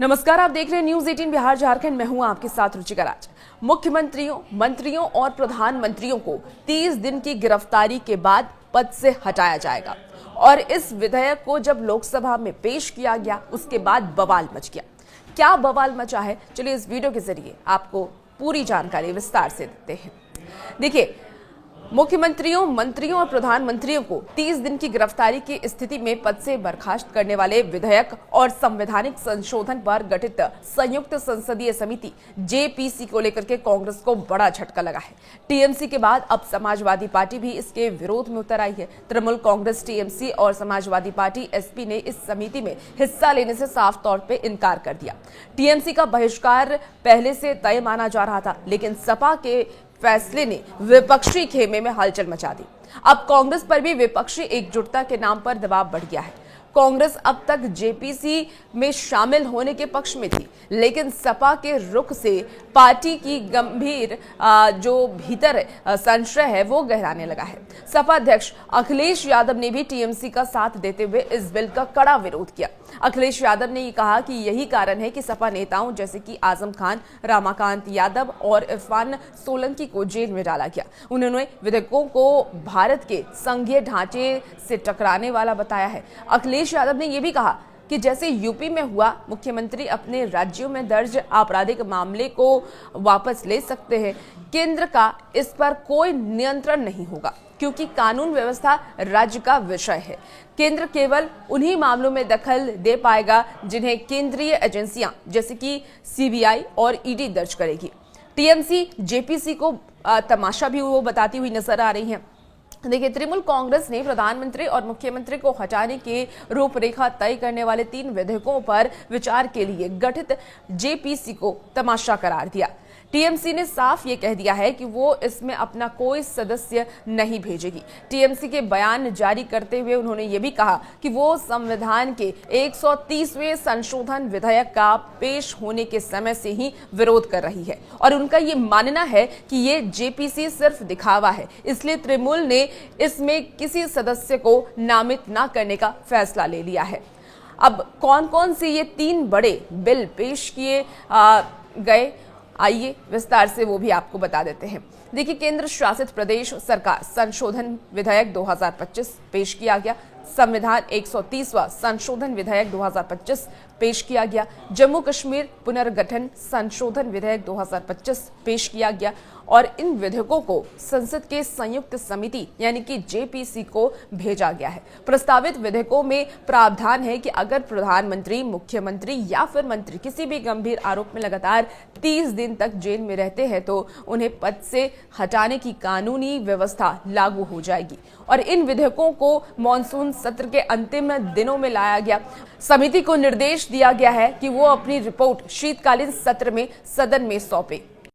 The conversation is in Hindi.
नमस्कार, आप देख रहे हैं न्यूज 18 बिहार झारखंड। मैं हूं आपके साथ रुचिका राज। मुख्यमंत्रियों, मंत्रियों और प्रधानमंत्रियों को 30 दिन की गिरफ्तारी के बाद पद से हटाया जाएगा और इस विधेयक को जब लोकसभा में पेश किया गया उसके बाद बवाल मच गया। क्या बवाल मचा है, चलिए इस वीडियो के जरिए आपको पूरी जानकारी विस्तार से देते हैं। देखिए, मुख्यमंत्रियों, मंत्रियों और प्रधानमंत्रियों को 30 दिन की गिरफ्तारी की स्थिति में पद से बर्खास्त करने वाले विधेयक और संवैधानिक संशोधन पर गठित संयुक्त संसदीय समिति जेपीसी को लेकर के कांग्रेस को बड़ा झटका लगा है। टीएमसी के बाद अब समाजवादी पार्टी भी इसके विरोध में उतर आई है। तृणमूल कांग्रेस, टीएमसी और समाजवादी पार्टी एसपी ने इस समिति में हिस्सा लेने से साफ तौर पर इनकार कर दिया। टीएमसी का बहिष्कार पहले से तय माना जा रहा था, लेकिन सपा के फैसले ने विपक्षी खेमे में हलचल मचा दी। अब कांग्रेस पर भी विपक्षी एकजुटता के नाम पर दबाव बढ़ गया है। कांग्रेस अब तक जेपीसी में शामिल होने के पक्ष में थी, लेकिन सपा के रुख से पार्टी की गंभीर जो भीतर संशय है वो गहराने लगा है। सपा अध्यक्ष अखिलेश यादव ने भी टीएमसी का साथ देते हुए इस बिल का कड़ा विरोध किया। अखिलेश यादव ने ये कहा कि यही कारण है कि सपा नेताओं जैसे कि आजम खान, रमाकांत यादव और इरफान सोलंकी को जेल में डाला गया। उन्होंने विधेयकों को भारत के संघीय ढांचे से टकराने वाला बताया है। अखिलेश यादव ने यह भी कहा कि जैसे यूपी में हुआ, मुख्यमंत्री अपने राज्यों में दर्ज आपराधिक मामले को वापस ले सकते हैं। केंद्र का इस पर कोई नियंत्रण नहीं होगा, क्योंकि कानून व्यवस्था राज्य का विषय है। केंद्र केवल उन्हीं मामलों में दखल दे पाएगा जिन्हें केंद्रीय एजेंसियां जैसे कि सीबीआई और ईडी दर्ज करेगी। टीएमसी जेपीसी को तमाशा भी वो बताती हुई नजर आ रही है। देखिए, तृणमूल कांग्रेस ने प्रधानमंत्री और मुख्यमंत्री को हटाने की रूपरेखा तय करने वाले 3 विधेयकों पर विचार के लिए गठित जेपीसी को तमाशा करार दिया। टीएमसी ने साफ ये कह दिया है कि वो इसमें अपना कोई सदस्य नहीं भेजेगी। टीएमसी के बयान जारी करते हुए उन्होंने ये भी कहा कि वो संविधान के 130वें संशोधन विधेयक का पेश होने के समय से ही विरोध कर रही है और उनका ये मानना है कि ये जेपीसी सिर्फ दिखावा है, इसलिए तृणमूल ने इसमें किसी सदस्य को नामित न करने का फैसला ले लिया है। अब कौन कौन से ये 3 बड़े बिल पेश किए गए, आइए विस्तार से वो भी आपको बता देते हैं। देखिए, केंद्र शासित प्रदेश सरकार संशोधन विधेयक 2025 पेश किया गया। संविधान 130वां संशोधन विधेयक 2025 पेश किया गया। जम्मू कश्मीर पुनर्गठन संशोधन विधेयक 2025 पेश किया गया और इन विधेयकों को संसद के संयुक्त समिति यानी कि जेपीसी को भेजा गया है। प्रस्तावित विधेयकों में प्रावधान है कि अगर प्रधानमंत्री, मुख्यमंत्री या फिर मंत्री किसी भी गंभीर आरोप में लगातार 30 दिन तक जेल में रहते हैं तो उन्हें पद से हटाने की कानूनी व्यवस्था लागू हो जाएगी और इन विधेयकों को मॉनसून सत्र के अंतिम दिनों में लाया गया। समिति को निर्देश दिया गया है कि वो अपनी रिपोर्ट शीतकालीन सत्र में सदन में सौंपे।